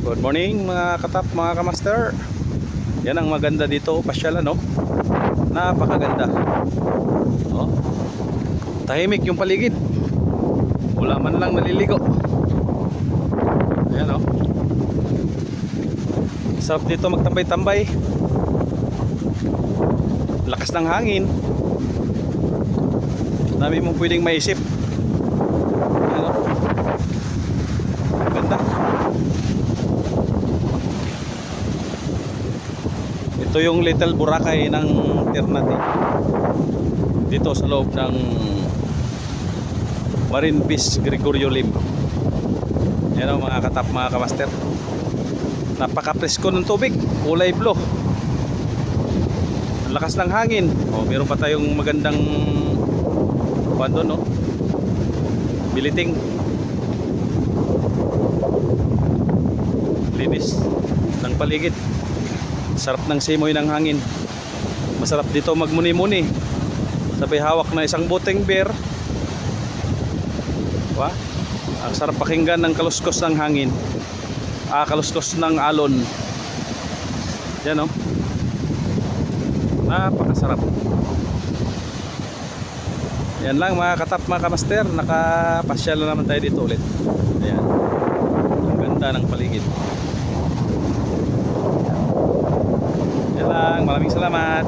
Good morning mga katap, mga kamaster. Yan ang maganda dito, pasyalan, no? Napakaganda. Oh. Tahimik yung paligid. Wala man lang naliligo. Ayan, no? Sarap dito magtambay-tambay. Lakas ng hangin. Dami mong pwedeng maisip. Ayan, no? Ganda. Ito yung Little Boracay ng Ternate. Dito sa loob ng Marine Beach Gregorio Lim. Yan o mga katap, mga kamaster. Napaka-presko ng tubig, kulay blue. Ang lakas ng hangin. O, meron pa tayong magandang pando, no? Biliting. Linis ng paligid. Sarap ng simoy ng hangin. Masarap dito magmuni-muni. Sabay hawak na isang buteng beer. Diba? Ang sarap pakinggan ng kaluskos ng hangin. Kaluskos ng alon. Yan, no? Napakasarap. Yan lang mga katap, mga kamaster. Nakapasyal na naman tayo dito ulit. Ayan. Ang ganda ng paligid. Yan lang. Maraming salamat.